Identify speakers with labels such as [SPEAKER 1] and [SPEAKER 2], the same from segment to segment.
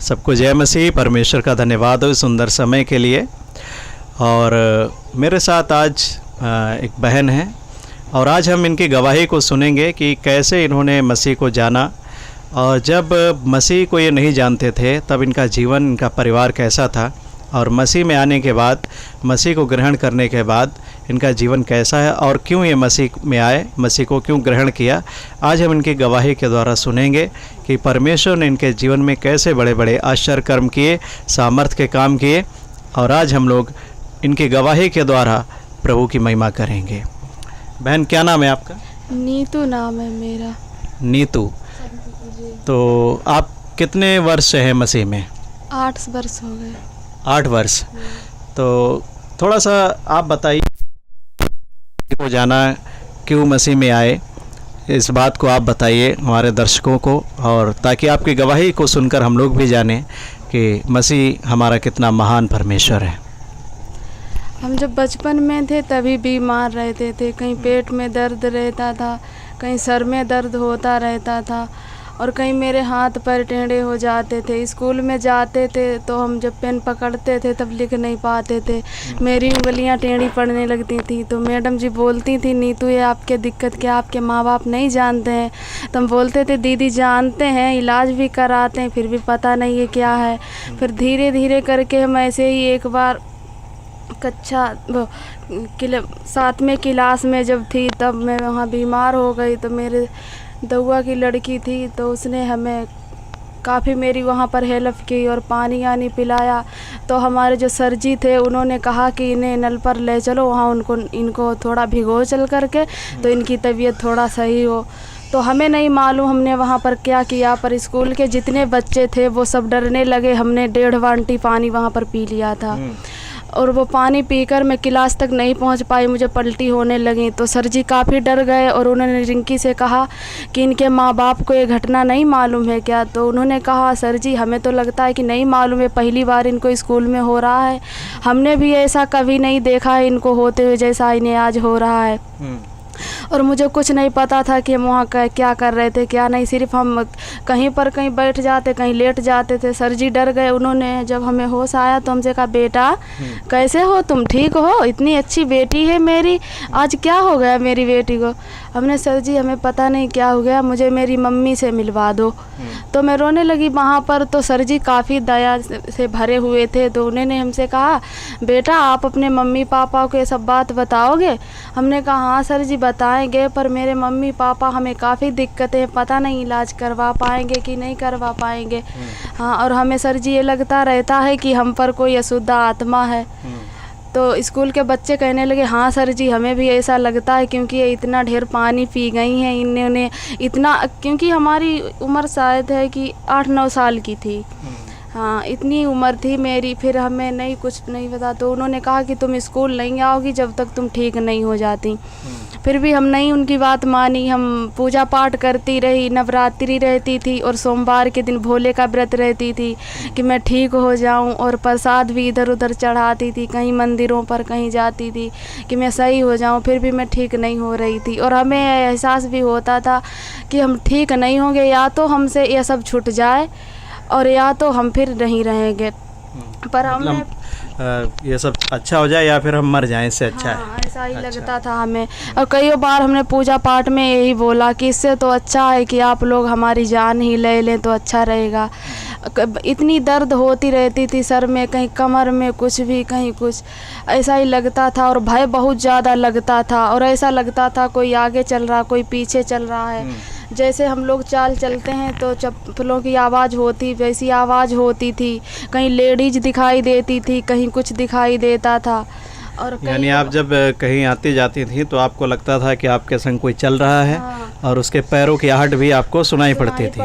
[SPEAKER 1] सबको जय मसीह। परमेश्वर का धन्यवाद हो इस सुंदर समय के लिए। और मेरे साथ आज एक बहन है और आज हम इनकी गवाही को सुनेंगे कि कैसे इन्होंने मसीह को जाना, और जब मसीह को ये नहीं जानते थे तब इनका जीवन, इनका परिवार कैसा था, और मसीह में आने के बाद, मसीह को ग्रहण करने के बाद इनका जीवन कैसा है और क्यों ये मसीह में आए, मसीह को क्यों ग्रहण किया। आज हम इनकी गवाही के द्वारा सुनेंगे कि परमेश्वर ने इनके जीवन में कैसे बड़े बड़े आश्चर्य कर्म किए, सामर्थ के काम किए, और आज हम लोग इनकी गवाही के द्वारा प्रभु की महिमा करेंगे। बहन, क्या नाम है आपका?
[SPEAKER 2] नीतू नाम है मेरा।
[SPEAKER 1] नीतू। तो आप कितने वर्ष से हैं मसीह में?
[SPEAKER 2] 8 वर्ष हो गए।
[SPEAKER 1] 8 वर्ष। तो थोड़ा सा आप बताइए को जाना, क्यों मसीह में आए, इस बात को आप बताइए हमारे दर्शकों को, और ताकि आपकी गवाही को सुनकर हम लोग भी जानें कि मसीह हमारा कितना महान परमेश्वर है।
[SPEAKER 2] हम जब बचपन में थे तभी बीमार रहते थे, कहीं पेट में दर्द रहता था, कहीं सर में दर्द होता रहता था, और कहीं मेरे हाथ पैर टेढ़े हो जाते थे। स्कूल में जाते थे तो हम जब पेन पकड़ते थे तब लिख नहीं पाते थे, मेरी उंगलियां टेढ़ी पड़ने लगती थी। तो मैडम जी बोलती थी, नीतू ये आपके दिक्कत क्या, आपके माँ बाप नहीं जानते हैं? तो हम बोलते थे दीदी जानते हैं, इलाज भी कराते हैं, फिर भी पता नहीं है क्या है। फिर धीरे धीरे करके हम ऐसे ही एक बार कक्षा 7वें क्लास में जब थी तब मैं वहाँ बीमार हो गई। तो मेरे दउआ की लड़की थी तो उसने हमें काफ़ी मेरी वहाँ पर हेल्प की और पानी आनी पिलाया। तो हमारे जो सर जी थे उन्होंने कहा कि इन्हें नल पर ले चलो, वहाँ इनको थोड़ा भिगो चल करके तो इनकी तबीयत थोड़ा सही हो। तो हमें नहीं मालूम हमने वहाँ पर क्या किया, पर स्कूल के जितने बच्चे थे वो सब डरने लगे। हमने 1.5 बाल्टी पानी वहाँ पर पी लिया था, और वो पानी पीकर मैं क्लास तक नहीं पहुंच पाई, मुझे पलटी होने लगी। तो सर जी काफ़ी डर गए और उन्होंने रिंकी से कहा कि इनके माँ बाप को ये घटना नहीं मालूम है क्या? तो उन्होंने कहा सर जी हमें तो लगता है कि नहीं मालूम है, पहली बार इनको स्कूल में हो रहा है, हमने भी ऐसा कभी नहीं देखा है इनको होते हुए जैसा इन्हें आज हो रहा है। और मुझे कुछ नहीं पता था कि हम वहाँ क्या कर रहे थे क्या नहीं, सिर्फ हम कहीं पर कहीं बैठ जाते, कहीं लेट जाते थे। सर जी डर गए। उन्होंने जब हमें होश आया तो हमसे कहा बेटा कैसे हो तुम, ठीक हो? इतनी अच्छी बेटी है मेरी, आज क्या हो गया मेरी बेटी को? हमने सर जी हमें पता नहीं क्या हो गया, मुझे मेरी मम्मी से मिलवा दो। तो मैं रोने लगी वहाँ पर। तो सर जी काफ़ी दया से भरे हुए थे, तो उन्होंने हमसे कहा बेटा आप अपने मम्मी पापा को ये सब बात बताओगे? हमने कहा हाँ सर जी बताएंगे, पर मेरे मम्मी पापा हमें काफ़ी दिक्कतें, पता नहीं इलाज करवा पाएंगे कि नहीं करवा पाएंगे। हाँ, और हमें सर जी ये लगता रहता है कि हम पर कोई अशुद्ध आत्मा है। तो स्कूल के बच्चे कहने लगे हाँ सर जी हमें भी ऐसा लगता है, क्योंकि ये इतना ढेर पानी पी गई हैं इन्होंने इतना, क्योंकि हमारी उम्र शायद है कि 8-9 साल की थी। हाँ, इतनी उम्र थी मेरी। फिर हमें नहीं कुछ नहीं पता, तो उन्होंने कहा कि तुम स्कूल नहीं आओगी जब तक तुम ठीक नहीं हो जाती। फिर भी हम नहीं उनकी बात मानी, हम पूजा पाठ करती रही, नवरात्रि रहती थी और सोमवार के दिन भोले का व्रत रहती थी कि मैं ठीक हो जाऊं, और प्रसाद भी इधर उधर चढ़ाती थी, कहीं मंदिरों पर कहीं जाती थी कि मैं सही हो जाऊं। फिर भी मैं ठीक नहीं हो रही थी, और हमें एहसास भी होता था कि हम ठीक नहीं होंगे, या तो हमसे यह सब छूट जाए और या तो हम फिर नहीं रहेंगे। पर हमने
[SPEAKER 1] ये सब अच्छा हो जाए या फिर हम मर जाएं, इससे अच्छा
[SPEAKER 2] हाँ,
[SPEAKER 1] है।
[SPEAKER 2] ऐसा ही लगता था हमें। और कई बार हमने पूजा पाठ में यही बोला कि इससे तो अच्छा है कि आप लोग हमारी जान ही ले लें तो अच्छा रहेगा। इतनी दर्द होती रहती थी सर में, कहीं कमर में कुछ भी, कहीं कुछ, ऐसा ही लगता था। और भय बहुत ज़्यादा लगता था, और ऐसा लगता था कोई आगे चल रहा कोई पीछे चल रहा है। जैसे हम लोग चाल चलते हैं तो चप्पलों की आवाज़ होती, वैसी आवाज़ होती थी। कहीं लेडीज दिखाई देती थी, कहीं कुछ दिखाई देता था। और
[SPEAKER 1] यानी आप जब कहीं आती जाती थी तो आपको लगता था कि आपके संग कोई चल रहा है।
[SPEAKER 2] हाँ।
[SPEAKER 1] और उसके पैरों की आहट भी आपको सुनाई पड़ती थी।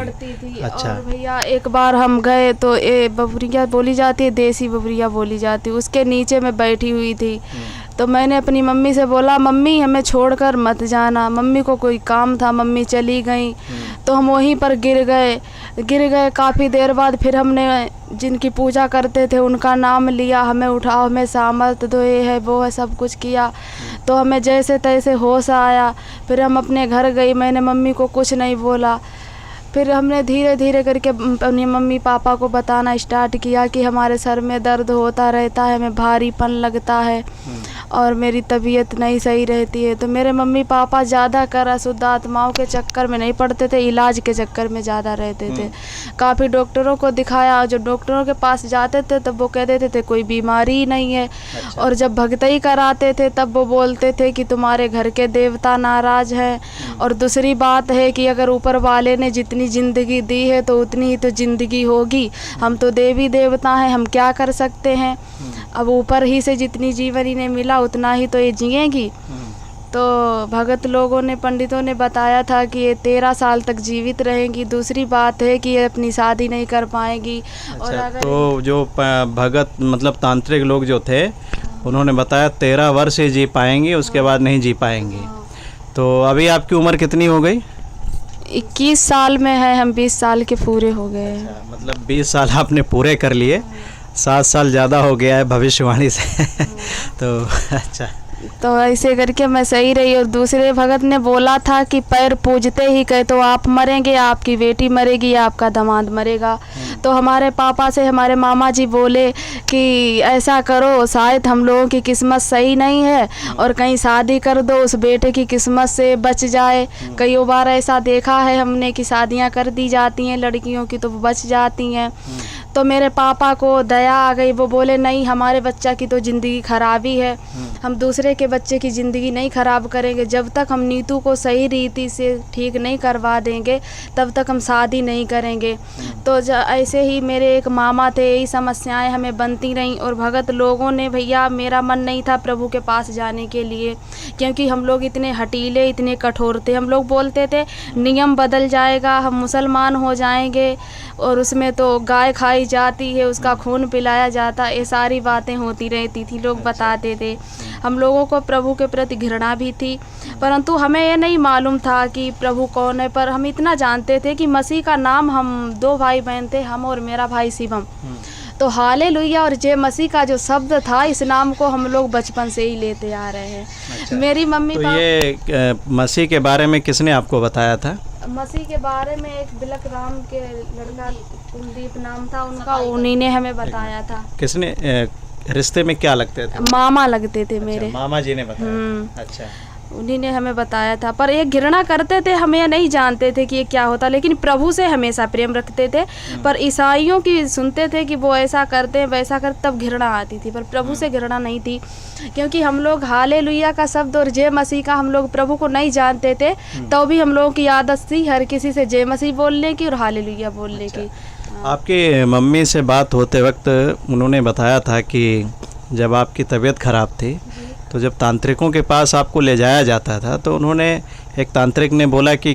[SPEAKER 1] अच्छा।
[SPEAKER 2] और भैया एक बार हम गए तो ये बबरिया बोली जाती है, देसी बबरिया बोली जाती है, उसके नीचे मैं बैठी हुई थी। तो मैंने अपनी मम्मी से बोला मम्मी हमें छोड़कर मत जाना। मम्मी को कोई काम था, मम्मी चली गई। तो हम वहीं पर गिर गए। काफ़ी देर बाद फिर हमने जिनकी पूजा करते थे उनका नाम लिया, हमें उठाओ, हमें सामर्थ दो, ये है वो है, सब कुछ किया। तो हमें जैसे तैसे होश आया। फिर हम अपने घर गई, मैंने मम्मी को कुछ नहीं बोला। फिर हमने धीरे धीरे करके अपनी मम्मी पापा को बताना स्टार्ट किया कि हमारे सर में दर्द होता रहता है, हमें भारीपन लगता है और मेरी तबीयत नहीं सही रहती है। तो मेरे मम्मी पापा ज़्यादा कर अशुद्ध आत्माओं के चक्कर में नहीं पड़ते थे, इलाज के चक्कर में ज़्यादा रहते थे। काफ़ी डॉक्टरों को दिखाया, जो डॉक्टरों के पास जाते थे तब वो कह देते थे कोई बीमारी ही नहीं है।
[SPEAKER 1] अच्छा।
[SPEAKER 2] और जब भगतई कराते थे तब वो बोलते थे कि तुम्हारे घर के देवता नाराज़ हैं। और दूसरी बात है कि अगर ऊपर वाले ने जितनी ज़िंदगी दी है तो उतनी ही तो ज़िंदगी होगी, हम तो देवी देवता हैं, हम क्या कर सकते हैं। अब ऊपर ही से जितनी जीवन इन्हें मिला उतना ही तो ये जिएंगी। तो भगत लोगों ने, पंडितों ने बताया था कि ये 13 साल तक जीवित रहेंगी। दूसरी बात है कि ये अपनी शादी नहीं कर पाएंगी। और
[SPEAKER 1] अच्छा,
[SPEAKER 2] अगर
[SPEAKER 1] तो जो भगत मतलब तांत्रिक लोग जो थे उन्होंने बताया 13 वर्ष ही जी पाएंगी, उसके बाद नहीं जी पाएंगी। तो अभी आपकी उम्र कितनी हो गई?
[SPEAKER 2] 21 साल में है, हम 20 साल के पूरे हो गए हैं।
[SPEAKER 1] अच्छा, मतलब 20 साल आपने पूरे कर लिए, 7 साल ज़्यादा हो गया है भविष्यवाणी से। तो अच्छा,
[SPEAKER 2] तो ऐसे करके मैं सही रही। और दूसरे भगत ने बोला था कि पैर पूजते ही कहे तो आप मरेंगे, आपकी बेटी मरेगी या आपका दामाद मरेगा। तो हमारे पापा से हमारे मामा जी बोले कि ऐसा करो, शायद हम लोगों की किस्मत सही नहीं है और कहीं शादी कर दो, उस बेटे की किस्मत से बच जाए। कई बार ऐसा देखा है हमने कि शादियां कर दी जाती हैं लड़कियों की तो वो बच जाती हैं। तो मेरे पापा को दया आ गई, वो बोले नहीं, हमारे बच्चा की तो ज़िंदगी खराबी है, हम दूसरे के बच्चे की ज़िंदगी नहीं ख़राब करेंगे। जब तक हम नीतू को सही रीति से ठीक नहीं करवा देंगे तब तक हम शादी नहीं करेंगे। तो ऐसे ही मेरे एक मामा थे, यही समस्याएं हमें बनती रहीं। और भगत लोगों ने, भैया मेरा मन नहीं था प्रभु के पास जाने के लिए, क्योंकि हम लोग इतने हटीले, इतने कठोर थे। हम लोग बोलते थे नियम बदल जाएगा, हम मुसलमान हो जाएंगे और उसमें तो गाय खाई जाती है, उसका खून पिलाया जाता, ये सारी बातें होती रहती थी, लोग बताते थे। हम लोगों को प्रभु के प्रति घृणा भी थी, परंतु हमें ये नहीं मालूम था कि प्रभु कौन है। पर हम इतना जानते थे कि मसीह का नाम, हम 2 भाई बहन थे, हम और मेरा भाई शिवम। तो हालेलुया और जय मसीह का जो शब्द था, इस नाम को हम लोग बचपन से ही लेते आ रहे हैं।
[SPEAKER 1] अच्छा।
[SPEAKER 2] मेरी मम्मी
[SPEAKER 1] तो ये मसीह के बारे में किसने आपको बताया था?
[SPEAKER 2] मसीह के बारे में एक बिलक राम के लड़का कुलदीप नाम था उनका, उन्हीं ने हमें बताया था।
[SPEAKER 1] किसने? रिश्ते में क्या लगते थे?
[SPEAKER 2] मामा लगते थे मेरे।
[SPEAKER 1] अच्छा, मामा जी ने बताया। अच्छा,
[SPEAKER 2] उन्हीं ने हमें बताया था। पर ये घृणा करते थे, हम ये नहीं जानते थे कि ये क्या होता, लेकिन प्रभु से हमेशा प्रेम रखते थे। पर ईसाइयों की सुनते थे कि वो ऐसा करते हैं वैसा करते, तब घृणा आती थी। पर प्रभु से घृणा नहीं थी, क्योंकि हम लोग हालेलुया का शब्द और जय मसीह का, हम लोग प्रभु को नहीं जानते थे। तो भी हम लोगों की आदत थी हर किसी से जय मसीह बोलने की और हालेलुया बोलने की।
[SPEAKER 1] आपकी मम्मी से बात होते वक्त उन्होंने बताया था कि जब आपकी तबीयत ख़राब थी तो जब तांत्रिकों के पास आपको ले जाया जाता था तो उन्होंने, एक तांत्रिक ने बोला कि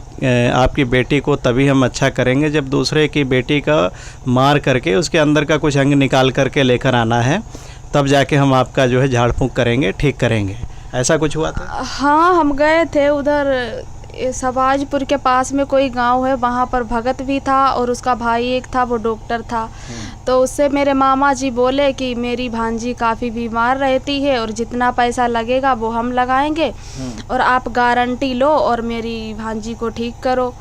[SPEAKER 1] आपकी बेटी को तभी हम अच्छा करेंगे जब दूसरे की बेटी का मार करके उसके अंदर का कुछ अंग निकाल करके लेकर आना है, तब जाके हम आपका जो है झाड़ फूँक करेंगे, ठीक करेंगे। ऐसा कुछ हुआ था?
[SPEAKER 2] हाँ, हम गए थे उधर सबाजपुर के पास में कोई गांव है, वहाँ पर भगत भी था और उसका भाई एक था, वो डॉक्टर था। तो उससे मेरे मामा जी बोले कि मेरी भांजी काफ़ी बीमार रहती है और जितना पैसा लगेगा वो हम लगाएंगे और आप गारंटी लो और मेरी भांजी को ठीक करो।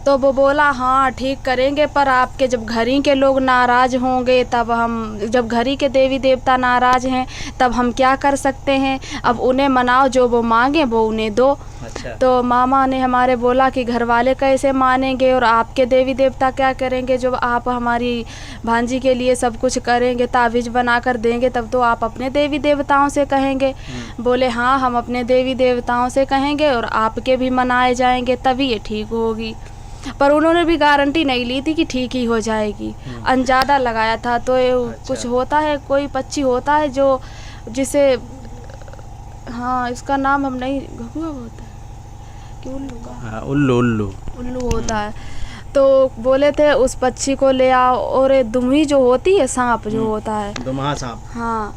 [SPEAKER 2] तो वो बोला हाँ ठीक करेंगे, पर आपके जब घर ही के लोग नाराज़ होंगे तब हम, जब घर ही के देवी देवता नाराज़ हैं तब हम क्या कर सकते हैं। अब उन्हें मनाओ, जो वो मांगे वो उन्हें दो।
[SPEAKER 1] अच्छा।
[SPEAKER 2] तो मामा ने हमारे बोला कि घर वाले कैसे मानेंगे और आपके देवी देवता क्या करेंगे, जब आप हमारी भांजी के लिए सब कुछ करेंगे, तावीज़ बना कर देंगे, तब तो आप अपने देवी देवताओं से कहेंगे। बोले हाँ हम अपने देवी देवताओं से कहेंगे और आपके भी मनाए जाएंगे, तभी ये ठीक होगी। पर उन्होंने भी गारंटी नहीं ली थी कि ठीक ही हो जाएगी, अंदाजा लगाया था। तो
[SPEAKER 1] अच्छा।
[SPEAKER 2] कुछ होता है, कोई पक्षी होता है जो जिसे, हाँ इसका नाम हम नहीं, घुघुआ होता है कि उल्लू का?
[SPEAKER 1] हाँ, उल्लू उल्लू
[SPEAKER 2] उल्लू होता है। तो बोले थे उस पक्षी को ले आओ। और दुम्ही जो होती है, सांप जो होता है,
[SPEAKER 1] दुमहा सांप,
[SPEAKER 2] हाँ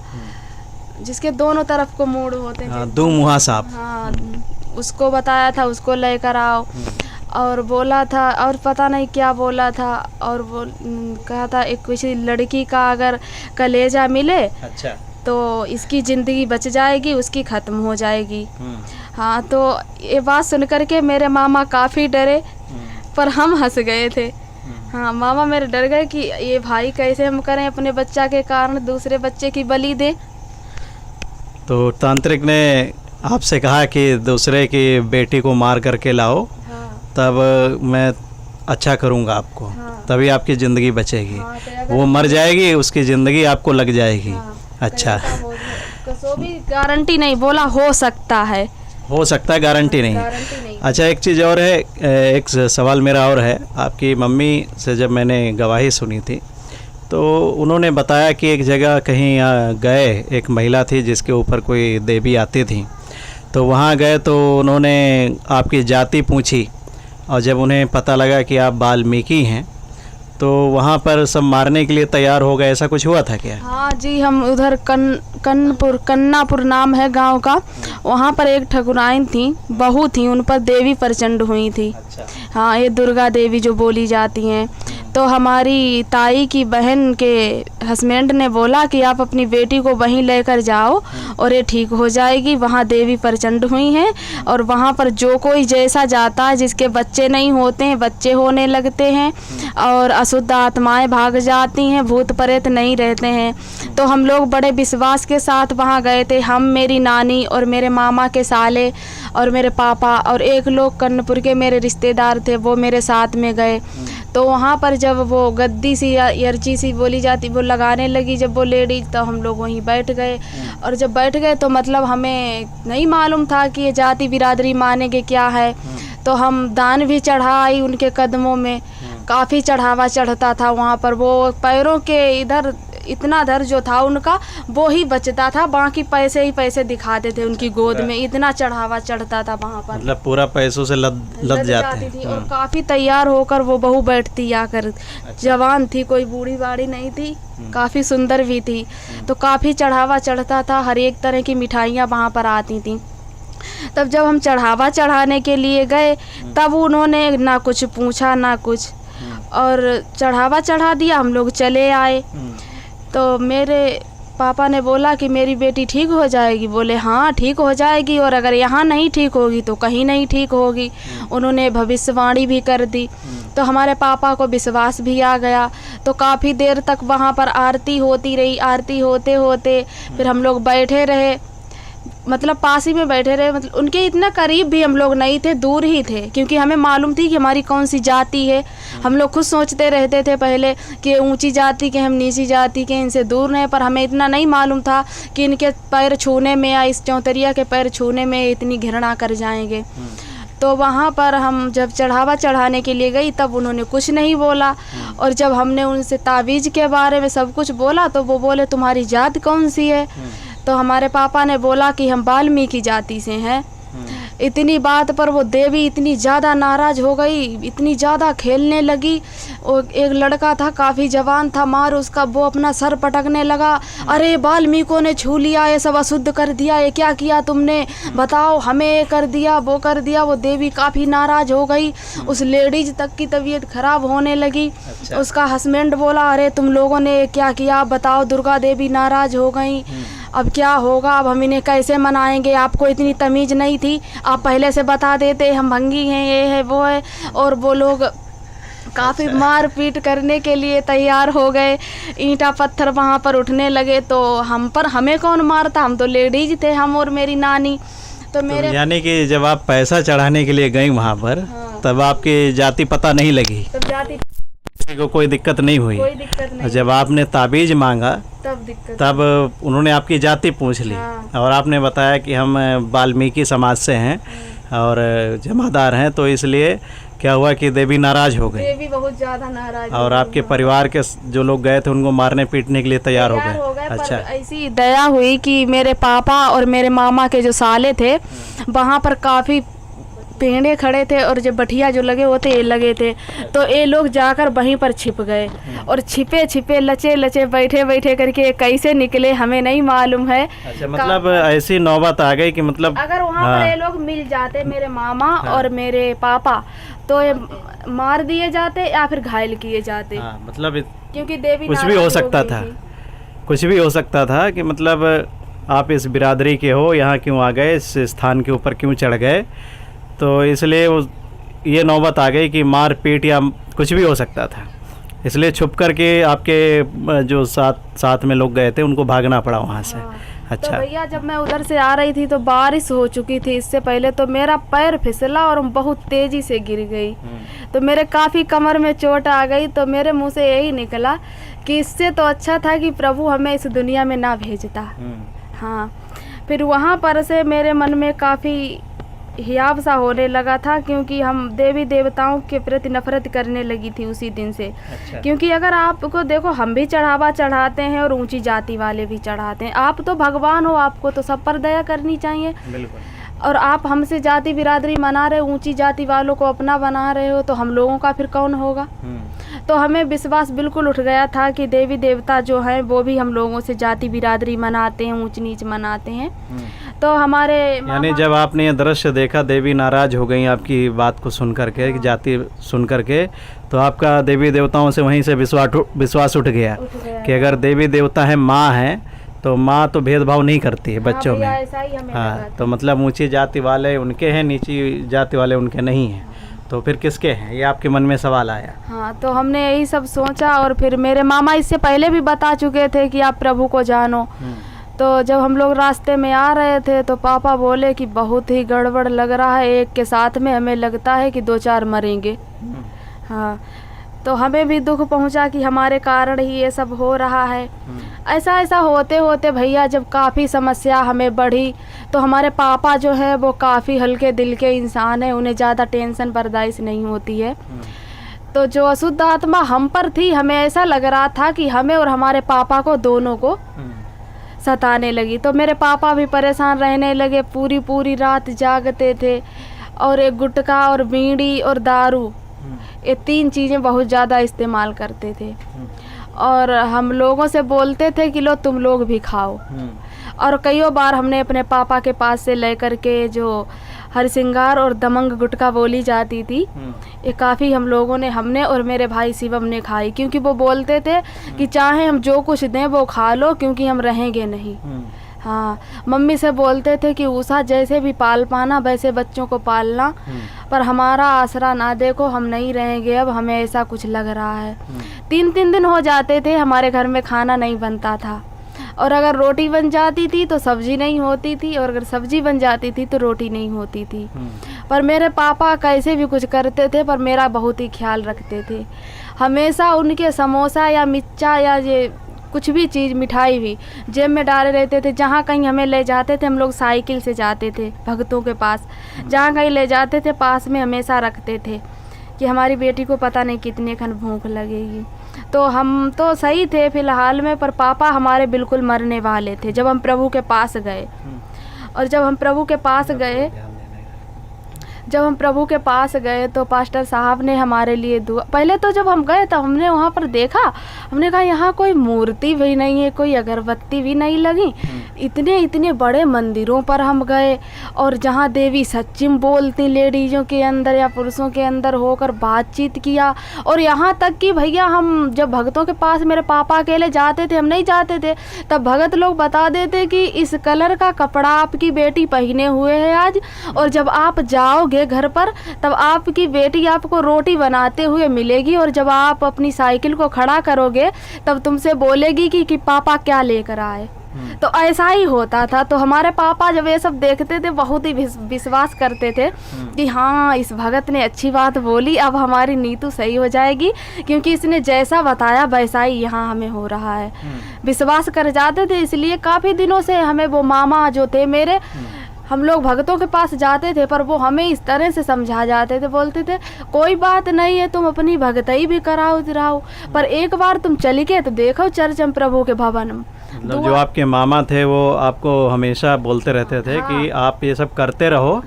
[SPEAKER 2] जिसके दोनों तरफ को मूड़ होते हैं,
[SPEAKER 1] दुमुहा सांप,
[SPEAKER 2] हाँ उसको बताया था, उसको लेकर आओ। और बोला था, और पता नहीं क्या बोला था, और वो कहा था एक किसी लड़की का अगर कलेजा मिले
[SPEAKER 1] अच्छा,
[SPEAKER 2] तो इसकी ज़िंदगी बच जाएगी, उसकी ख़त्म हो जाएगी। हाँ, तो ये बात सुन कर के मेरे मामा काफ़ी डरे। पर हम हंस गए थे। हाँ, मामा मेरे डर गए कि ये भाई कैसे हम करें अपने बच्चा के कारण दूसरे बच्चे की बलि दें।
[SPEAKER 1] तो तांत्रिक ने आपसे कहा कि दूसरे की बेटी को मार करके लाओ,
[SPEAKER 2] हाँ,
[SPEAKER 1] तब मैं अच्छा करूँगा आपको,
[SPEAKER 2] हाँ,
[SPEAKER 1] तभी आपकी ज़िंदगी बचेगी।
[SPEAKER 2] हाँ, तो अगर
[SPEAKER 1] वो मर जाएगी, उसकी ज़िंदगी आपको लग जाएगी।
[SPEAKER 2] हाँ,
[SPEAKER 1] अच्छा,
[SPEAKER 2] कसो भी गारंटी नहीं, बोला हो सकता है,
[SPEAKER 1] हो सकता है, गारंटी नहीं।
[SPEAKER 2] गारंटी नहीं।
[SPEAKER 1] अच्छा, एक चीज़ और है, एक सवाल मेरा और है। आपकी मम्मी से जब मैंने गवाही सुनी थी तो उन्होंने बताया कि एक जगह कहीं गए, एक महिला थी जिसके ऊपर कोई देवी आती थी, तो वहाँ गए तो उन्होंने आपकी जाति पूछी, और जब उन्हें पता लगा कि आप वाल्मीकि हैं तो वहाँ पर सब मारने के लिए तैयार हो गए। ऐसा कुछ हुआ था क्या?
[SPEAKER 2] हाँ जी, हम उधर कन्नापुर नाम है गांव का, वहाँ पर एक ठकुराइन थी, बहू थी, उन पर देवी प्रचंड हुई थी।
[SPEAKER 1] अच्छा।
[SPEAKER 2] हाँ, ये दुर्गा देवी जो बोली जाती हैं। तो हमारी ताई की बहन के हस्बैंड ने बोला कि आप अपनी बेटी को वहीं लेकर जाओ और ये ठीक हो जाएगी। वहाँ देवी प्रचंड हुई हैं और वहाँ पर जो कोई जैसा जाता है, जिसके बच्चे नहीं होते हैं बच्चे होने लगते हैं और अशुद्ध आत्माएं भाग जाती हैं, भूत प्रेत नहीं रहते हैं। तो हम लोग बड़े विश्वास के साथ वहाँ गए थे, हम, मेरी नानी और मेरे मामा के साले और मेरे पापा और एक लोग कर्णपुर के मेरे रिश्तेदार थे, वो मेरे साथ में गए। तो वहाँ पर जब वो गद्दी सी या यर्ची सी बोली जाती वो लगाने लगी जब वो लेडीज, तो हम लोग वहीं बैठ गए। और जब बैठ गए तो मतलब हमें नहीं मालूम था कि ये जाति बिरादरी मानेंगे क्या है। तो हम दान भी चढ़ाई उनके कदमों में, काफ़ी चढ़ावा चढ़ता था वहाँ पर। वो पैरों के इधर इतना दर जो था उनका वो ही बचता था, बाकी पैसे ही पैसे दिखाते थे उनकी गोद में, इतना चढ़ावा चढ़ता था वहाँ पर।
[SPEAKER 1] मतलब पूरा पैसों से लद जाते
[SPEAKER 2] थी।
[SPEAKER 1] हैं।
[SPEAKER 2] और काफ़ी तैयार होकर वो बहू बैठती आकर, जवान थी, कोई बूढ़ी बाड़ी नहीं थी, काफ़ी सुंदर भी थी। तो काफ़ी चढ़ावा चढ़ता था, हर एक तरह की मिठाइयाँ वहाँ पर आती थी। तब जब हम चढ़ावा चढ़ाने के लिए गए तब उन्होंने ना कुछ पूछा ना कुछ, और चढ़ावा चढ़ा दिया, हम लोग चले आए। तो मेरे पापा ने बोला कि मेरी बेटी ठीक हो जाएगी, बोले हाँ ठीक हो जाएगी, और अगर यहाँ नहीं ठीक होगी तो कहीं नहीं ठीक होगी। उन्होंने भविष्यवाणी भी कर दी। तो हमारे पापा को विश्वास भी आ गया। तो काफ़ी देर तक वहाँ पर आरती होती रही, आरती होते होते फिर हम लोग बैठे रहे, मतलब पास ही में बैठे रहे, मतलब उनके इतना करीब भी हम लोग नहीं थे, दूर ही थे, क्योंकि हमें मालूम थी कि हमारी कौन सी जाति है। हम लोग खुद सोचते रहते थे पहले कि ऊंची जाति के, हम नीची जाति के, इनसे दूर रहे, पर हमें इतना नहीं मालूम था कि इनके पैर छूने में या इस चौतरिया के पैर छूने में इतनी घृणा कर जाएंगे। तो वहाँ पर हम जब चढ़ावा चढ़ाने के लिए गई तब उन्होंने कुछ नहीं बोला, और जब हमने उनसे तावीज़ के बारे में सब कुछ बोला तो वो बोले तुम्हारी जात कौन सी है। तो हमारे पापा ने बोला कि हम वाल्मीकि जाति से हैं। इतनी बात पर वो देवी इतनी ज़्यादा नाराज़ हो गई, इतनी ज़्यादा खेलने लगी। और एक लड़का था, काफ़ी जवान था, मार उसका, वो अपना सर पटकने लगा, अरे वाल्मीकियों ने छू लिया, ये सब अशुद्ध कर दिया, ये क्या किया तुमने, बताओ, हमें ये कर दिया वो कर दिया। वो देवी काफ़ी नाराज़ हो गई, उस लेडीज तक की तबीयत खराब होने लगी।
[SPEAKER 1] अच्छा।
[SPEAKER 2] उसका हस्बैंड बोला अरे तुम लोगों ने क्या किया, बताओ, दुर्गा देवी नाराज़ हो गई, अब क्या होगा, अब हम इन्हें कैसे मनाएंगे, आपको इतनी तमीज़ नहीं थी, आप पहले से बता देते हम भंगी हैं, ये है वो है। और वो लोग काफ़ी मार पीट करने के लिए तैयार हो गए, ईंटा पत्थर वहाँ पर उठने लगे। तो हमें कौन मारता, हम तो लेडीज थे, हम और मेरी नानी। तो मेरे
[SPEAKER 1] यानी कि जब आप पैसा चढ़ाने के लिए गई वहाँ पर,
[SPEAKER 2] हाँ।
[SPEAKER 1] तब आपकी जाति पता नहीं लगी,
[SPEAKER 2] तब जाति
[SPEAKER 1] को कोई दिक्कत नहीं हुई।
[SPEAKER 2] कोई दिक्कत नहीं,
[SPEAKER 1] और जब आपने ताबीज़ मांगा
[SPEAKER 2] तब दिक्कत,
[SPEAKER 1] तब उन्होंने आपकी जाति पूछ ली।
[SPEAKER 2] हाँ।
[SPEAKER 1] और आपने बताया कि हम वाल्मीकि समाज से हैं और जमादार हैं, तो इसलिए क्या हुआ कि देवी नाराज़ हो गई
[SPEAKER 2] देवी बहुत ज़्यादा नाराज़
[SPEAKER 1] और आपके परिवार के जो लोग गए थे उनको मारने पीटने के लिए तैयार हो गए। अच्छा।
[SPEAKER 2] पर ऐसी दया हुई कि मेरे पापा और मेरे मामा के जो साले थे वहाँ पर काफ़ी पेड़े खड़े थे, और जो बठिया जो लगे होते ये लगे थे, तो ये लोग जाकर वहीं पर छिप गए, और छिपे छिपे लचे लचे बैठे बैठे करके कैसे निकले हमें नहीं मालूम है।
[SPEAKER 1] अच्छा, मतलब ऐसी नौबत आ गई कि मतलब
[SPEAKER 2] अगर वहाँ पर ये लोग मिल जाते, मेरे मामा और मेरे पापा, तो ये मार दिए जाते या फिर घायल किए जाते।
[SPEAKER 1] मतलब
[SPEAKER 2] क्योंकि देवी
[SPEAKER 1] कुछ भी हो सकता था, कुछ भी हो सकता था कि मतलब आप इस बिरादरी के हो, यहाँ क्यों आ गए, इस स्थान के ऊपर क्यों चढ़ गए। तो इसलिए वो ये नौबत आ गई कि मार पीट या कुछ भी हो सकता था, इसलिए छुप करके आपके जो साथ में लोग गए थे उनको भागना पड़ा वहाँ से।
[SPEAKER 2] हाँ।
[SPEAKER 1] अच्छा।
[SPEAKER 2] तो भैया जब मैं उधर से आ रही थी तो बारिश हो चुकी थी, इससे पहले तो मेरा पैर फिसला और बहुत तेजी से गिर गई, तो मेरे काफ़ी कमर में चोट आ गई। तो मेरे मुंह से यही निकला कि इससे तो अच्छा था कि प्रभु हमें इस दुनिया में ना भेजता। हाँ, फिर वहाँ पर से मेरे मन में काफ़ी हियाव सा होने लगा था, क्योंकि हम देवी देवताओं के प्रति नफरत करने लगी थी उसी दिन से।
[SPEAKER 1] अच्छा।
[SPEAKER 2] क्योंकि अगर आपको देखो, हम भी चढ़ावा चढ़ाते हैं और ऊंची जाति वाले भी चढ़ाते हैं। आप तो भगवान हो, आपको तो सब पर दया करनी चाहिए।
[SPEAKER 1] बिल्कुल।
[SPEAKER 2] और आप हमसे जाति बिरादरी मना रहे हो, ऊंची जाति वालों को अपना बना रहे हो, तो हम लोगों का फिर कौन होगा। तो हमें विश्वास बिल्कुल उठ गया था कि देवी देवता जो हैं वो भी हम लोगों से जाति बिरादरी मनाते हैं, ऊंच नीच मनाते हैं। तो हमारे
[SPEAKER 1] यानी जब आपने ये दृश्य देखा, देवी नाराज हो गई आपकी बात को सुन करके, जाति सुन करके, तो आपका देवी देवताओं से वहीं से विश्वास उठ गया कि अगर देवी देवता है, माँ है, तो माँ तो भेदभाव नहीं करती है बच्चों में।
[SPEAKER 2] ऐसा ही हमें लगा
[SPEAKER 1] हाँ, तो मतलब ऊंची जाति वाले उनके हैं, नीची जाति वाले उनके नहीं हैं, तो फिर किसके हैं, ये आपके मन में सवाल आया।
[SPEAKER 2] हाँ, तो हमने यही सब सोचा। और फिर मेरे मामा इससे पहले भी बता चुके थे कि आप प्रभु को जानो। तो जब हम लोग रास्ते में आ रहे थे तो पापा बोले कि बहुत ही गड़बड़ लग रहा है, एक के साथ में हमें लगता है कि 2-4 मरेंगे। हाँ, तो हमें भी दुख पहुंचा कि हमारे कारण ही ये सब हो रहा है। ऐसा होते होते भैया जब काफ़ी समस्या हमें बढ़ी, तो हमारे पापा जो है वो काफ़ी हल्के दिल के इंसान हैं, उन्हें ज़्यादा टेंशन बर्दाश्त नहीं होती है। तो जो अशुद्ध आत्मा हम पर थी, हमें ऐसा लग रहा था कि हमें और हमारे पापा को दोनों को सताने लगी। तो मेरे पापा भी परेशान रहने लगे, पूरी रात जागते थे, और एक गुटखा और बीड़ी और दारू, ये 3 चीज़ें बहुत ज़्यादा इस्तेमाल करते थे। और हम लोगों से बोलते थे कि लो तुम लोग भी खाओ। और कई बार हमने अपने पापा के पास से लेकर के जो हरसिंगार और दमंग गुटखा बोली जाती थी, ये काफ़ी हमने और मेरे भाई शिवम ने खाई, क्योंकि वो बोलते थे कि चाहे हम जो कुछ दें वो खा लो, क्योंकि हम रहेंगे नहीं। हाँ, मम्मी से बोलते थे कि उषा जैसे भी पाल पाना वैसे बच्चों को पालना, पर हमारा आसरा ना देखो, हम नहीं रहेंगे अब, हमें ऐसा कुछ लग रहा है। 3 दिन हो जाते थे हमारे घर में खाना नहीं बनता था, और अगर रोटी बन जाती थी तो सब्जी नहीं होती थी, और अगर सब्जी बन जाती थी तो रोटी नहीं होती थी। पर मेरे पापा कैसे भी कुछ करते थे, पर मेरा बहुत ही ख्याल रखते थे। हमेशा उनके समोसा या मिर्चा या ये कुछ भी चीज़, मिठाई भी जेब में डाले रहते थे। जहाँ कहीं हमें ले जाते थे, हम लोग साइकिल से जाते थे भक्तों के पास, जहाँ कहीं ले जाते थे पास में हमेशा रखते थे कि हमारी बेटी को पता नहीं कितने खन भूख लगेगी। तो हम तो सही थे फ़िलहाल में, पर पापा हमारे बिल्कुल मरने वाले थे जब हम प्रभु के पास गए। और जब हम प्रभु के पास गए तो पास्टर साहब ने हमारे लिए दुआ, पहले तो जब हम गए तो हमने वहाँ पर देखा, हमने कहा यहाँ कोई मूर्ति भी नहीं है, कोई अगरबत्ती भी नहीं लगी। इतने बड़े मंदिरों पर हम गए, और जहाँ देवी सच्चिम बोलती लेडीज़ों के अंदर या पुरुषों के अंदर होकर बातचीत किया। और यहाँ तक कि भैया हम जब भक्तों के पास मेरे पापा अकेले जाते थे, हम नहीं जाते थे, तब भगत लोग बता देते कि इस कलर का कपड़ा आपकी बेटी पहने हुए है आज, और जब आप जाओगे घर पर तब आपकी बेटी आपको रोटी बनाते हुए मिलेगी, और जब आप अपनी साइकिल को खड़ा करोगे तब तुमसे बोलेगी कि पापा क्या लेकर आए। तो ऐसा ही होता था। तो हमारे पापा जब ये सब देखते थे बहुत ही विश्वास करते थे कि हाँ, इस भगत ने अच्छी बात बोली, अब हमारी नीतू सही हो जाएगी, क्योंकि इसने जैसा बताया वैसा ही यहाँ हमें हो रहा है। विश्वास कर जाते थे। इसलिए काफ़ी दिनों से हमें वो मामा जो थे मेरे, हम लोग भक्तों के पास जाते थे, पर वो हमें इस तरह से समझा जाते थे, बोलते थे कोई बात नहीं है, तुम अपनी भगतई भी कराओ, पर एक बार तुम चली गए तो देखो चर्चम प्रभु के भवन।
[SPEAKER 1] जो आपके मामा थे वो आपको हमेशा बोलते रहते थे कि आप ये सब करते रहो,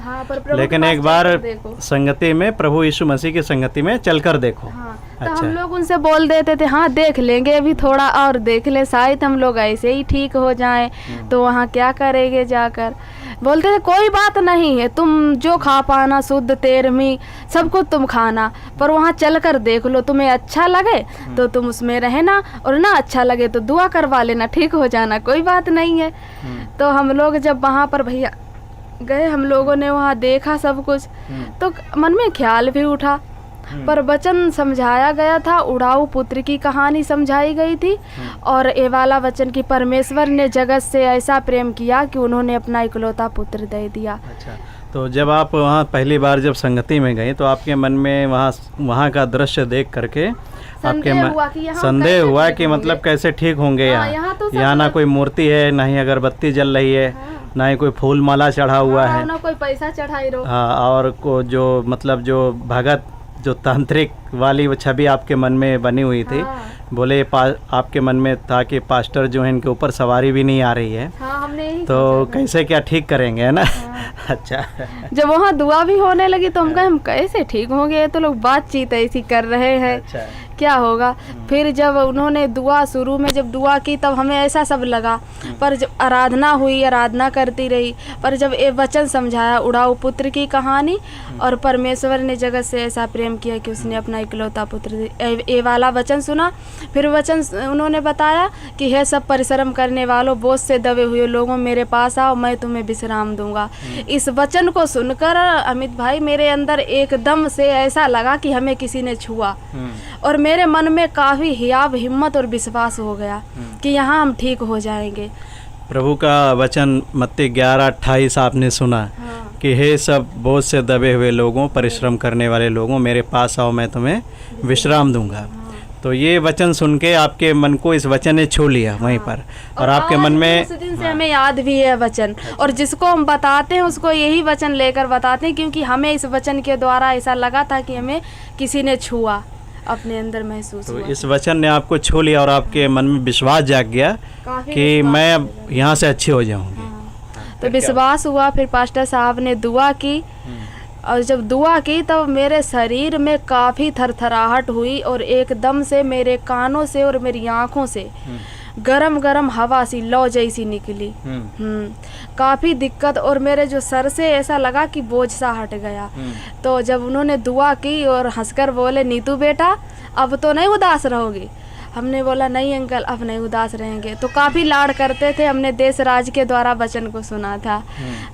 [SPEAKER 1] लेकिन एक बार संगति में, प्रभु यीशु मसीह की संगति में चलकर देखो।
[SPEAKER 2] तो हम लोग उनसे बोल देते थे हाँ देख लेंगे, अभी थोड़ा और देख ले, शायद हम लोग ऐसे ही ठीक हो जाएं, तो वहाँ क्या करेंगे जाकर। बोलते थे कोई बात नहीं है, तुम जो खा पाना शुद्ध तेरहवीं सब कुछ तुम खाना, पर वहाँ चल कर देख लो, तुम्हें अच्छा लगे तो तुम उसमें रहना, और ना अच्छा लगे तो दुआ करवा लेना, ठीक हो जाना, कोई बात नहीं है। तो हम लोग जब वहाँ पर भैया गए हम लोगों ने, वहाँ देखा सब कुछ, तो मन में ख्याल भी उठा, पर वचन समझाया गया था, उड़ाऊ पुत्र की कहानी समझाई गई थी, और ये वाला वचन कि परमेश्वर ने जगत से ऐसा प्रेम किया कि उन्होंने अपना इकलौता पुत्र दे दिया।
[SPEAKER 1] अच्छा, तो जब आप वहाँ पहली बार जब संगति में गई तो आपके मन में वहाँ का दृश्य देख करके आपके संदेह हुआ कि मतलब कैसे ठीक होंगे यहाँ, यहाँ ना कोई मूर्ति है, ना ही अगरबत्ती जल रही है, ना ही कोई फूल माला चढ़ा हुआ है,
[SPEAKER 2] ना कोई पैसा चढ़ाई रो।
[SPEAKER 1] हाँ, और को जो मतलब जो भगत जो तांत्रिक वाली वो छवि आपके मन में बनी हुई थी, बोले आपके मन में था कि पास्टर जो है इनके ऊपर सवारी भी नहीं आ रही है,
[SPEAKER 2] हमने
[SPEAKER 1] तो कैसे क्या ठीक करेंगे, है ना। अच्छा,
[SPEAKER 2] जब वहाँ दुआ भी होने लगी तो हम कहे हम कैसे ठीक होंगे, तो लोग बातचीत ऐसी कर रहे हैं,
[SPEAKER 1] अच्छा,
[SPEAKER 2] क्या होगा। फिर जब उन्होंने दुआ शुरू में जब दुआ की तब हमें ऐसा सब लगा, पर जब आराधना हुई, आराधना करती रही, पर जब ये वचन समझाया उड़ाऊ पुत्र की कहानी, और परमेश्वर ने जगत से ऐसा प्रेम किया कि उसने अपना इकलौता पुत्र, ये वाला वचन सुना। फिर वचन उन्होंने बताया कि हे सब परिश्रम करने वालों, बोझ से दबे हुए लोगों, मेरे पास आओ, मैं तुम्हें विश्राम दूंगा। इस वचन को सुनकर अमित भाई मेरे अंदर एकदम से ऐसा लगा कि हमें किसी ने छुआ, और मेरे मन में काफ़ी हियाव, हिम्मत और विश्वास हो गया कि यहाँ हम ठीक हो जाएंगे।
[SPEAKER 1] प्रभु का वचन मत्ती 11:28 आपने सुना कि हे सब बोझ से दबे हुए लोगों, परिश्रम करने वाले लोगों, मेरे पास आओ, मैं तुम्हें विश्राम दूंगा। तो ये वचन सुन के आपके मन को इस वचन ने छू लिया वहीं पर, और आपके मन में
[SPEAKER 2] उस दिन से हमें याद भी है वचन, और जिसको हम बताते हैं उसको यही वचन लेकर बताते हैं, क्योंकि हमें इस वचन के द्वारा ऐसा लगा था कि हमें किसी ने छुआ, अपने अंदर महसूस हुआ।
[SPEAKER 1] तो इस वचन ने आपको छू लिया और आपके मन में विश्वास जाग गया कि मैं अब यहाँ से अच्छी हो जाऊँगी।
[SPEAKER 2] तो विश्वास हुआ। फिर पास्टर साहब ने दुआ की, और जब दुआ की तब मेरे शरीर में काफ़ी थरथराहट हुई, और एकदम से मेरे कानों से और मेरी आँखों से गरम गरम हवा सी लौ जैसी निकली। काफ़ी दिक्कत, और मेरे जो सर से ऐसा लगा कि बोझ सा हट गया। तो जब उन्होंने दुआ की और हंसकर बोले, नीतू बेटा अब तो नहीं उदास रहोगी। हमने बोला नहीं अंकल, अब नहीं उदास रहेंगे। तो काफ़ी लाड करते थे, हमने देश राज के द्वारा वचन को सुना था।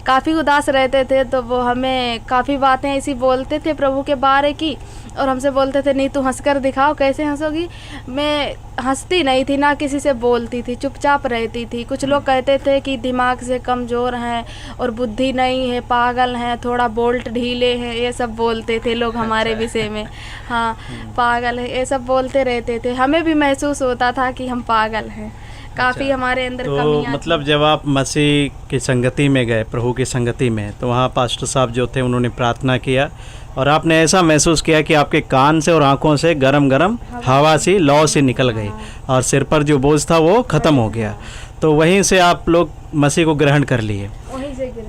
[SPEAKER 2] काफ़ी उदास रहते थे तो वो हमें काफ़ी बातें ऐसी बोलते थे प्रभु के बारे की, और हमसे बोलते थे नहीं तू हंसकर दिखाओ, कैसे हंसोगी। मैं हंसती नहीं थी, ना किसी से बोलती थी, चुपचाप रहती थी। कुछ लोग कहते थे कि दिमाग से कमज़ोर हैं और बुद्धि नहीं है, पागल हैं, थोड़ा बोल्ट ढीले हैं, ये सब बोलते थे लोग हमारे विषय में। हाँ, पागल है, ये सब बोलते रहते थे। हमें भी महसूस होता था कि हम पागल हैं, काफ़ी हमारे अंदर कमियां।
[SPEAKER 1] मतलब जब आप मसीह की संगति में गए, प्रभु की संगति में, तो वहाँ पास्टर साहब जो थे उन्होंने प्रार्थना किया, और आपने ऐसा महसूस किया कि आपके कान से और आंखों से गरम गरम हवा सी लौ सी निकल गई, और सिर पर जो बोझ था वो ख़त्म हो गया। तो वहीं से आप लोग मसीह को ग्रहण कर लिए।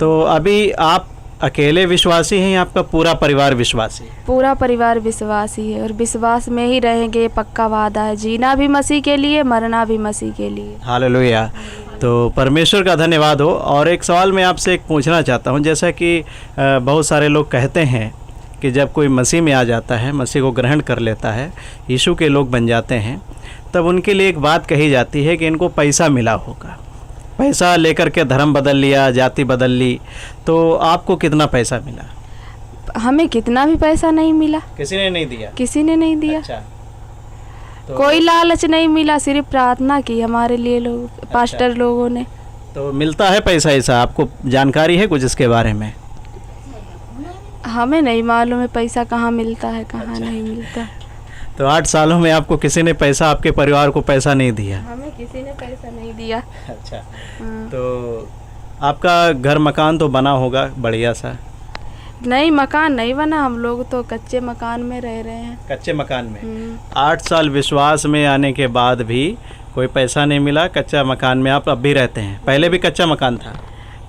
[SPEAKER 1] तो अभी आप अकेले विश्वासी हैं या आपका पूरा परिवार विश्वासी है?
[SPEAKER 2] पूरा परिवार विश्वासी है, और विश्वास में ही रहेंगे, पक्का वादा है। जीना भी मसीह के लिए, मरना भी मसीह के लिए।
[SPEAKER 1] हालेलुया। तो परमेश्वर का धन्यवाद हो। और एक सवाल मैं आपसे एक पूछना चाहता हूँ, जैसा कि बहुत सारे लोग कहते हैं कि जब कोई मसीह में आ जाता है, मसीह को ग्रहण कर लेता है, यीशु के लोग बन जाते हैं, तब उनके लिए एक बात कही जाती है कि इनको पैसा मिला होगा, पैसा लेकर के धर्म बदल लिया, जाति बदल ली। तो आपको कितना पैसा मिला?
[SPEAKER 2] हमें कितना भी पैसा नहीं मिला।
[SPEAKER 1] किसी ने नहीं दिया?
[SPEAKER 2] किसी ने नहीं दिया।
[SPEAKER 1] अच्छा। तो
[SPEAKER 2] कोई लालच नहीं मिला, सिर्फ प्रार्थना की हमारे लिए लोग, पास्टर लोगों ने।
[SPEAKER 1] तो मिलता है पैसा ऐसा? आपको जानकारी है कुछ इसके बारे में?
[SPEAKER 2] हमें नहीं मालूम है पैसा कहाँ मिलता है, कहाँ नहीं मिलता।
[SPEAKER 1] तो 8 सालों में आपको किसी ने पैसा, आपके परिवार को पैसा नहीं दिया?
[SPEAKER 2] हमें किसी ने पैसा नहीं दिया।
[SPEAKER 1] अच्छा। तो आपका घर मकान तो बना होगा बढ़िया सा?
[SPEAKER 2] नहीं, मकान नहीं बना, हम लोग तो कच्चे मकान में रह रहे हैं।
[SPEAKER 1] कच्चे मकान में 8 साल विश्वास में आने के बाद भी कोई पैसा नहीं मिला, कच्चा मकान में आप अब भी रहते हैं? पहले भी कच्चा मकान था?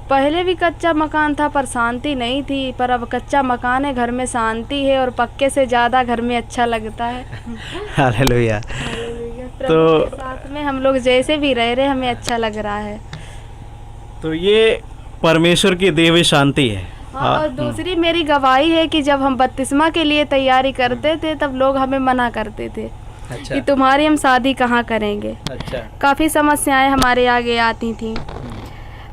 [SPEAKER 2] पहले भी कच्चा मकान था, पर शांति नहीं थी। पर अब कच्चा मकान है, घर में शांति है, और पक्के से ज़्यादा घर में अच्छा लगता है।
[SPEAKER 1] हालेलुया।
[SPEAKER 2] तो साथ में हम लोग जैसे भी रह रहे, हमें अच्छा लग रहा है।
[SPEAKER 1] तो ये परमेश्वर की दी हुई शांति है।
[SPEAKER 2] हाँ, और दूसरी मेरी गवाही है कि जब हम बपतिस्मा के लिए तैयारी करते थे तब लोग हमें मना करते थे।
[SPEAKER 1] अच्छा।
[SPEAKER 2] कि तुम्हारी हम शादी कहाँ करेंगे।
[SPEAKER 1] अच्छा।
[SPEAKER 2] काफ़ी समस्याएं हमारे आगे आती थी,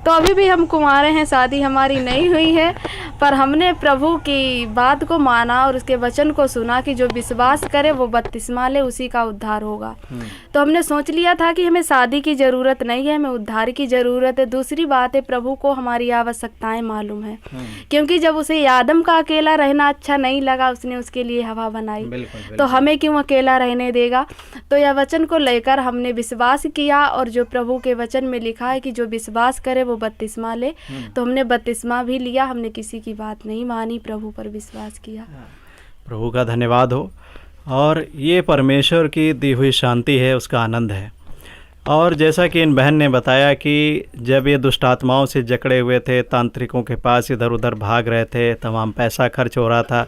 [SPEAKER 2] तो अभी भी हम कुंवारे हैं, शादी हमारी नहीं हुई है, पर हमने प्रभु की बात को माना और उसके वचन को सुना कि जो विश्वास करे वो बपतिस्मा ले, उसी का उद्धार होगा। तो हमने सोच लिया था कि हमें शादी की ज़रूरत नहीं है, हमें उद्धार की ज़रूरत है। दूसरी बात है, प्रभु को हमारी आवश्यकताएं मालूम है, क्योंकि जब उसे आदम का अकेला रहना अच्छा नहीं लगा, उसने उसके लिए हवा बनाई। तो हमें क्यों अकेला रहने देगा। तो यह वचन को लेकर हमने विश्वास किया, और जो प्रभु के वचन में लिखा है कि जो विश्वास करे वो बपतिस्मा ले, तो हमने बपतिस्मा भी लिया। हमने किसी की बात नहीं मानी, प्रभु पर विश्वास किया।
[SPEAKER 1] प्रभु का धन्यवाद हो। और ये परमेश्वर की दी हुई शांति है, उसका आनंद है। और जैसा कि इन बहन ने बताया कि जब ये दुष्ट आत्माओं से जकड़े हुए थे, तांत्रिकों के पास इधर उधर भाग रहे थे, तमाम पैसा खर्च हो रहा था,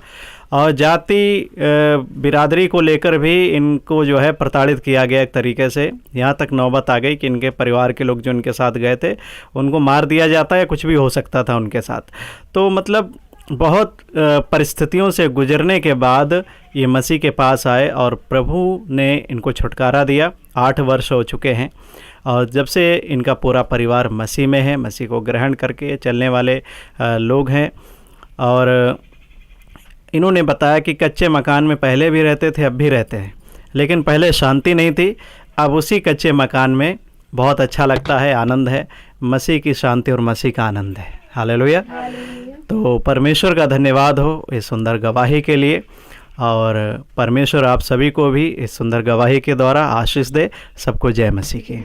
[SPEAKER 1] और जाति बिरादरी को लेकर भी इनको जो है प्रताड़ित किया गया एक तरीके से। यहाँ तक नौबत आ गई कि इनके परिवार के लोग जो इनके साथ गए थे उनको मार दिया जाता या कुछ भी हो सकता था उनके साथ। तो मतलब बहुत परिस्थितियों से गुजरने के बाद ये मसीह के पास आए और प्रभु ने इनको छुटकारा दिया। 8 वर्ष हो चुके हैं और जब से इनका पूरा परिवार मसीह में है, मसीह को ग्रहण करके चलने वाले लोग हैं। और इन्होंने बताया कि कच्चे मकान में पहले भी रहते थे, अब भी रहते हैं, लेकिन पहले शांति नहीं थी, अब उसी कच्चे मकान में बहुत अच्छा लगता है, आनंद है। मसीह की शांति और मसीह का आनंद है। हालेलुया। तो परमेश्वर का धन्यवाद हो इस सुंदर गवाही के लिए, और परमेश्वर आप सभी को भी इस सुंदर गवाही के द्वारा आशीष दे। सबको जय मसीह की।